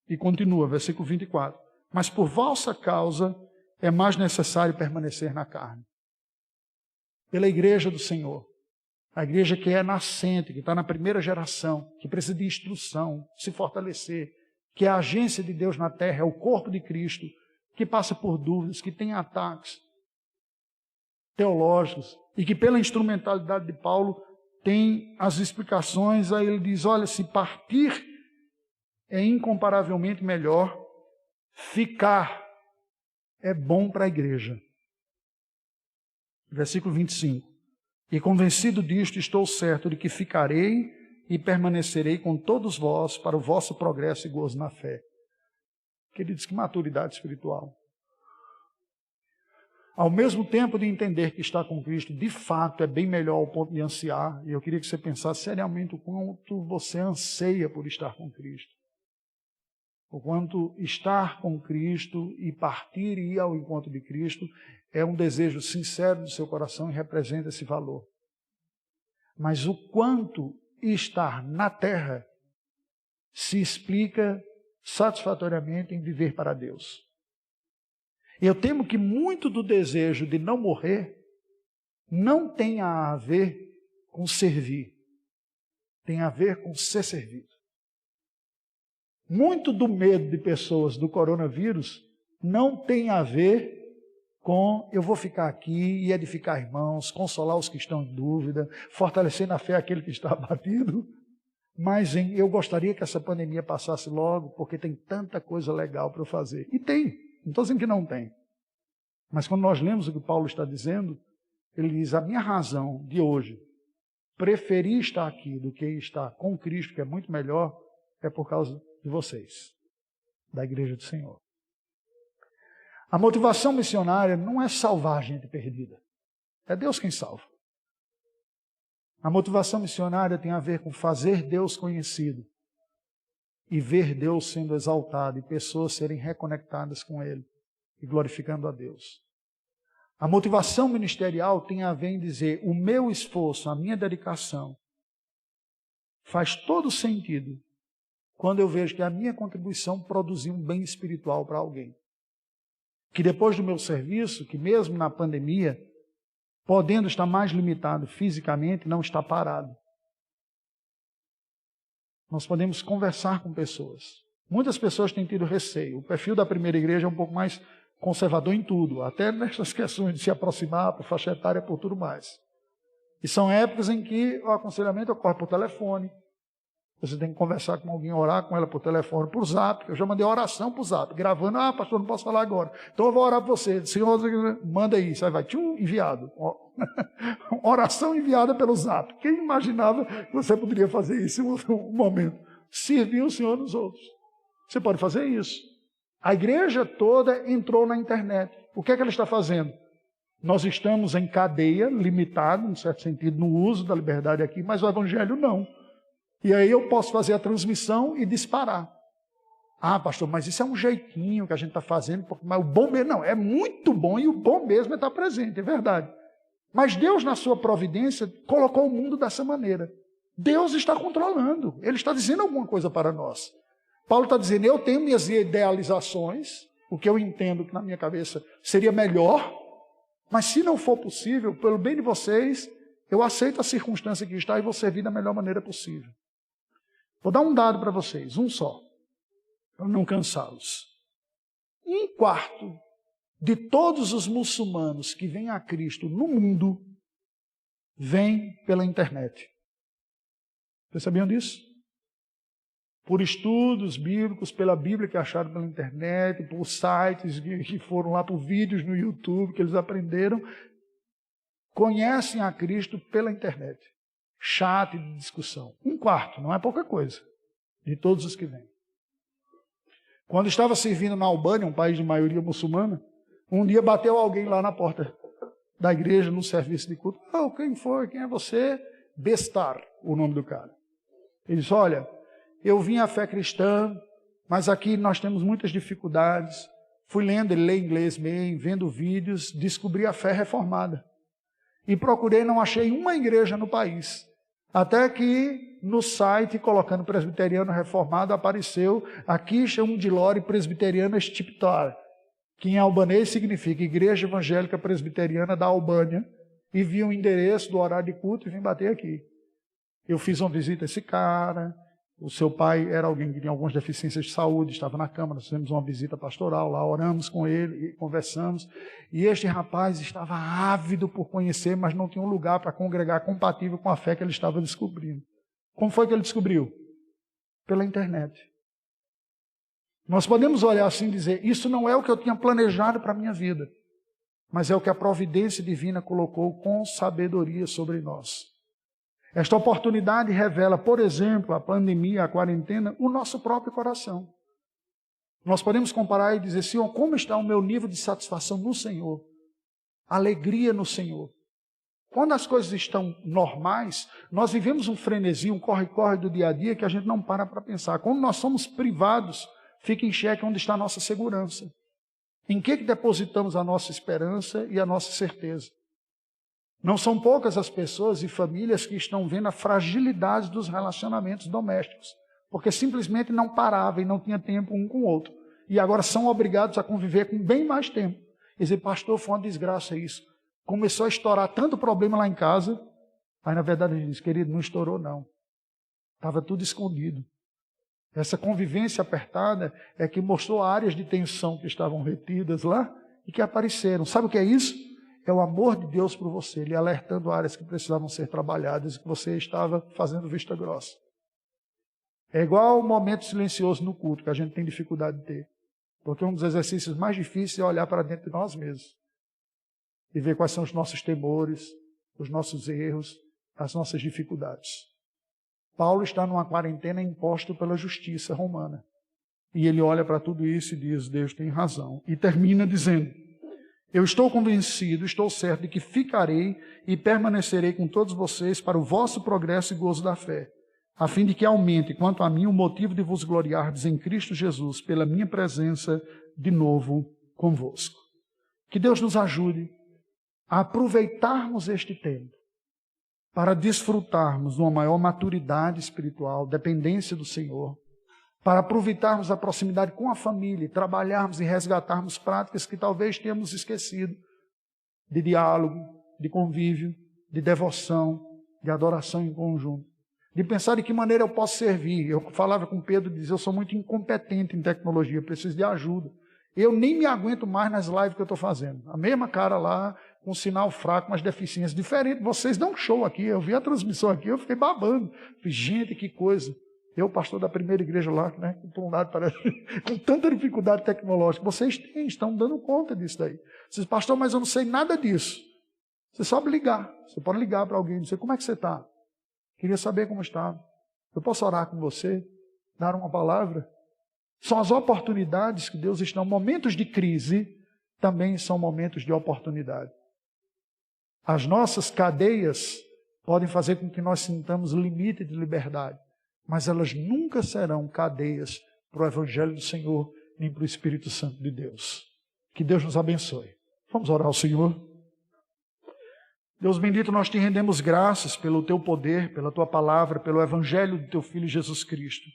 E continua, versículo 24. Mas por vossa causa é mais necessário permanecer na carne. Pela igreja do Senhor. A igreja que é nascente, que está na primeira geração, que precisa de instrução, se fortalecer, que é a agência de Deus na terra, é o corpo de Cristo, que passa por dúvidas, que tem ataques teológicos, e que pela instrumentalidade de Paulo tem as explicações. Aí ele diz, olha, se partir é incomparavelmente melhor, ficar é bom para a igreja. Versículo 25. E convencido disto, estou certo de que ficarei e permanecerei com todos vós para o vosso progresso e gozo na fé. Queridos, que maturidade espiritual. Ao mesmo tempo de entender que estar com Cristo, de fato, é bem melhor ao ponto de ansiar, e eu queria que você pensasse seriamente o quanto você anseia por estar com Cristo. O quanto estar com Cristo e partir e ir ao encontro de Cristo é um desejo sincero do seu coração e representa esse valor. Mas o quanto estar na terra se explica satisfatoriamente em viver para Deus. Eu temo que muito do desejo de não morrer não tenha a ver com servir, tem a ver com ser servido. Muito do medo de pessoas do coronavírus não tem a ver com eu vou ficar aqui e edificar irmãos, consolar os que estão em dúvida, fortalecer na fé aquele que está abatido, mas eu gostaria que essa pandemia passasse logo, porque tem tanta coisa legal para eu fazer. E tem. Não estou dizendo que não tem. Mas quando nós lemos o que Paulo está dizendo, ele diz, a minha razão de hoje preferir estar aqui do que estar com Cristo, que é muito melhor, é por causa de vocês, da igreja do Senhor. A motivação missionária não é salvar a gente perdida. É Deus quem salva. A motivação missionária tem a ver com fazer Deus conhecido e ver Deus sendo exaltado e pessoas serem reconectadas com Ele e glorificando a Deus. A motivação ministerial tem a ver em dizer, o meu esforço, a minha dedicação, faz todo sentido quando eu vejo que a minha contribuição produziu um bem espiritual para alguém. Que depois do meu serviço, que mesmo na pandemia, podendo estar mais limitado fisicamente, não está parado. Nós podemos conversar com pessoas. Muitas pessoas têm tido receio. O perfil da primeira igreja é um pouco mais conservador em tudo, até nessas questões de se aproximar por faixa etária, por tudo mais. E são épocas em que o aconselhamento ocorre por telefone. Você tem que conversar com alguém, orar com ela por telefone, por zap. Eu já mandei oração por zap, gravando. Pastor, não posso falar agora. Então eu vou orar por você. Senhor, manda aí. Aí vai, enviado. Oração enviada pelo zap. Quem imaginava que você poderia fazer isso em um momento? Servir o Senhor nos outros. Você pode fazer isso. A igreja toda entrou na internet. O que é que ela está fazendo? Nós estamos em cadeia, limitado, em certo sentido, no uso da liberdade aqui, mas o evangelho não. E aí eu posso fazer a transmissão e disparar. Pastor, mas isso é um jeitinho que a gente está fazendo, mas o bom mesmo, não, é muito bom e o bom mesmo é estar presente, é verdade. Mas Deus, na sua providência, colocou o mundo dessa maneira. Deus está controlando, Ele está dizendo alguma coisa para nós. Paulo está dizendo, eu tenho minhas idealizações, o que eu entendo que na minha cabeça seria melhor, mas se não for possível, pelo bem de vocês, eu aceito a circunstância que está e vou servir da melhor maneira possível. Vou dar um dado para vocês, um só, para não cansá-los. 1/4 de todos os muçulmanos que vêm a Cristo no mundo, vêm pela internet. Vocês sabiam disso? Por estudos bíblicos, pela Bíblia que acharam pela internet, por sites que foram lá, por vídeos no YouTube que eles aprenderam, conhecem a Cristo pela internet. Chat de discussão. 1/4, não é pouca coisa, de todos os que vêm. Quando estava servindo na Albânia, um país de maioria muçulmana, um dia bateu alguém lá na porta da igreja, no serviço de culto. Quem foi? Quem é você? Bestar, o nome do cara. Ele disse, olha, eu vim à fé cristã, mas aqui nós temos muitas dificuldades. Fui lendo, ele lê inglês meio, vendo vídeos, descobri a fé reformada. E procurei, não achei uma igreja no país. Até que no site, colocando presbiteriano reformado, apareceu aqui Umdilore Presbiteriana Stiptar, que em albanês significa Igreja Evangélica Presbiteriana da Albânia, e vi o endereço do horário de culto e vim bater aqui. Eu fiz uma visita a esse cara. O seu pai era alguém que tinha algumas deficiências de saúde, estava na cama, nós fizemos uma visita pastoral lá, oramos com ele, conversamos, e este rapaz estava ávido por conhecer, mas não tinha um lugar para congregar compatível com a fé que ele estava descobrindo. Como foi que ele descobriu? Pela internet. Nós podemos olhar assim e dizer, isso não é o que eu tinha planejado para a minha vida, mas é o que a providência divina colocou com sabedoria sobre nós. Esta oportunidade revela, por exemplo, a pandemia, a quarentena, o nosso próprio coração. Nós podemos comparar e dizer, Senhor, como está o meu nível de satisfação no Senhor? Alegria no Senhor. Quando as coisas estão normais, nós vivemos um frenesi, um corre-corre do dia a dia que a gente não para pensar. Quando nós somos privados, fica em xeque onde está a nossa segurança. Em que depositamos a nossa esperança e a nossa certeza? Não são poucas as pessoas e famílias que estão vendo a fragilidade dos relacionamentos domésticos, porque simplesmente não parava e não tinha tempo um com o outro. E agora são obrigados a conviver com bem mais tempo. E dizer, pastor, foi uma desgraça isso. Começou a estourar tanto problema lá em casa. Aí na verdade ele diz, querido, não estourou não. Estava tudo escondido. Essa convivência apertada é que mostrou áreas de tensão que estavam retidas lá e que apareceram. Sabe o que é isso? É o amor de Deus por você, Ele alertando áreas que precisavam ser trabalhadas e que você estava fazendo vista grossa. É igual o momento silencioso no culto, que a gente tem dificuldade de ter. Porque um dos exercícios mais difíceis é olhar para dentro de nós mesmos e ver quais são os nossos temores, os nossos erros, as nossas dificuldades. Paulo está numa quarentena imposta pela justiça romana. E ele olha para tudo isso e diz, Deus tem razão. E termina dizendo, eu estou convencido, estou certo de que ficarei e permanecerei com todos vocês para o vosso progresso e gozo da fé, a fim de que aumente, quanto a mim, o motivo de vos gloriardes em Cristo Jesus, pela minha presença de novo convosco. Que Deus nos ajude a aproveitarmos este tempo para desfrutarmos de uma maior maturidade espiritual, dependência do Senhor, para aproveitarmos a proximidade com a família, trabalharmos e resgatarmos práticas que talvez tenhamos esquecido, de diálogo, de convívio, de devoção, de adoração em conjunto, de pensar de que maneira eu posso servir. Eu falava com Pedro e dizia, eu sou muito incompetente em tecnologia, preciso de ajuda. Eu nem me aguento mais nas lives que eu estou fazendo. A mesma cara lá, com sinal fraco, mas deficiências diferentes. Vocês dão um show aqui, eu vi a transmissão aqui, eu fiquei babando. Falei, gente, que coisa. Eu, pastor da primeira igreja lá, né, por um lado, parece, com tanta dificuldade tecnológica, vocês estão dando conta disso daí. Vocês, pastor, mas eu não sei nada disso. Você sabe ligar. Você pode ligar para alguém e dizer, como é que você está? Queria saber como está. Eu posso orar com você? Dar uma palavra? São as oportunidades que Deus está. Momentos de crise também são momentos de oportunidade. As nossas cadeias podem fazer com que nós sintamos limite de liberdade, mas elas nunca serão cadeias para o Evangelho do Senhor, nem para o Espírito Santo de Deus. Que Deus nos abençoe. Vamos orar ao Senhor. Deus bendito, nós te rendemos graças pelo teu poder, pela tua palavra, pelo Evangelho do teu Filho Jesus Cristo.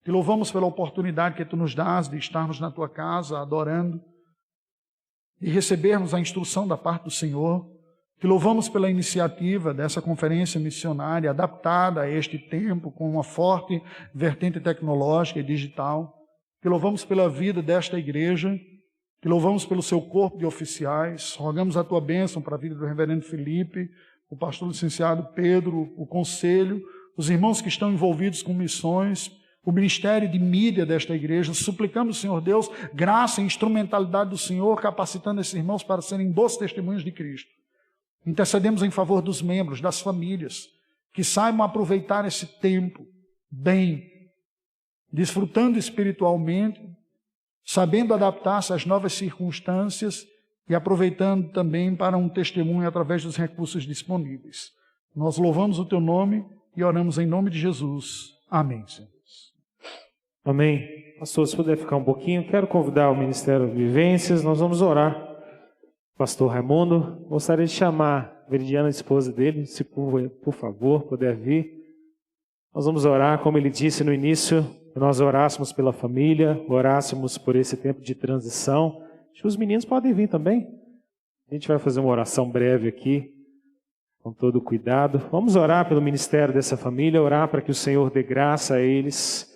Te louvamos pela oportunidade que tu nos dás de estarmos na tua casa adorando e recebermos a instrução da parte do Senhor. Te louvamos pela iniciativa dessa conferência missionária adaptada a este tempo, com uma forte vertente tecnológica e digital. Te louvamos pela vida desta igreja. Te louvamos pelo seu corpo de oficiais. Rogamos a tua bênção para a vida do reverendo Felipe, o pastor licenciado Pedro, o conselho, os irmãos que estão envolvidos com missões, o ministério de mídia desta igreja. Suplicamos, Senhor Deus, graça e instrumentalidade do Senhor, capacitando esses irmãos para serem bons testemunhos de Cristo. Intercedemos em favor dos membros, das famílias, que saibam aproveitar esse tempo bem, desfrutando espiritualmente, sabendo adaptar-se às novas circunstâncias e aproveitando também para um testemunho através dos recursos disponíveis. Nós louvamos o teu nome e oramos em nome de Jesus. Amém, Senhor. Amém. Pastor, se puder ficar um pouquinho, quero convidar o Ministério Vivências, nós vamos orar. Pastor Raimundo, gostaria de chamar a Veridiana, a esposa dele, se por favor puder vir. Nós vamos orar, como ele disse no início, que nós orássemos pela família, orássemos por esse tempo de transição. Acho que os meninos podem vir também. A gente vai fazer uma oração breve aqui, com todo cuidado. Vamos orar pelo ministério dessa família, orar para que o Senhor dê graça a eles.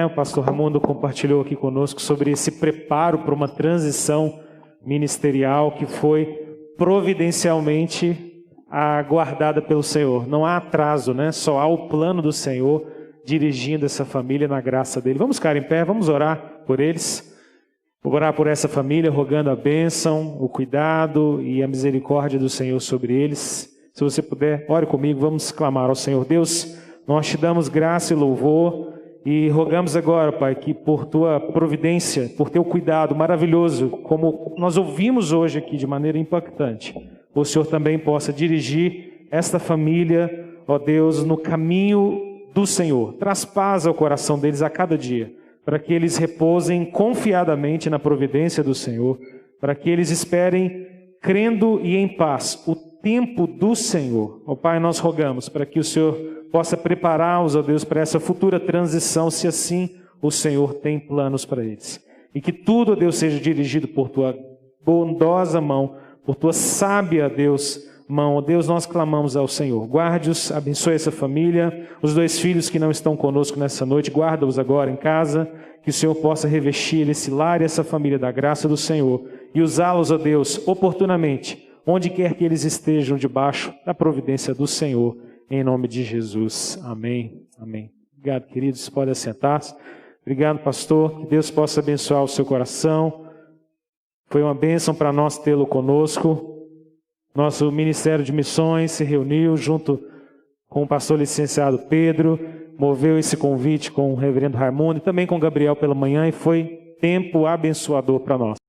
O pastor Raimundo compartilhou aqui conosco sobre esse preparo para uma transição ministerial que foi providencialmente aguardada pelo Senhor. Não há atraso, só há o plano do Senhor dirigindo essa família na graça dele. Vamos ficar em pé, vamos orar por eles. Vou orar por essa família, rogando a bênção, o cuidado e a misericórdia do Senhor sobre eles. Se você puder, ore comigo, vamos clamar ao Senhor. Deus, nós te damos graça e louvor e rogamos agora, Pai, que por tua providência, por teu cuidado maravilhoso, como nós ouvimos hoje aqui de maneira impactante, o Senhor também possa dirigir esta família, ó Deus, no caminho do Senhor. Traz paz ao coração deles a cada dia, para que eles repousem confiadamente na providência do Senhor, para que eles esperem, crendo e em paz, o tempo do Senhor. Ó Pai, nós rogamos para que o Senhor possa prepará-los, ó Deus, para essa futura transição, se assim o Senhor tem planos para eles. E que tudo, ó Deus, seja dirigido por tua bondosa mão, por tua sábia, Deus, mão. Ó Deus, nós clamamos ao Senhor. Guarde-os, abençoe essa família, os 2 filhos que não estão conosco nessa noite, guarda-os agora em casa, que o Senhor possa revestir esse lar e essa família da graça do Senhor e usá-los, ó Deus, oportunamente, onde quer que eles estejam debaixo da providência do Senhor. Em nome de Jesus. Amém. Amém. Obrigado, queridos. Podem assentar-se. Obrigado, pastor. Que Deus possa abençoar o seu coração. Foi uma bênção para nós tê-lo conosco. Nosso Ministério de Missões se reuniu junto com o pastor licenciado Pedro, moveu esse convite com o reverendo Raimundo e também com o Gabriel pela manhã e foi tempo abençoador para nós.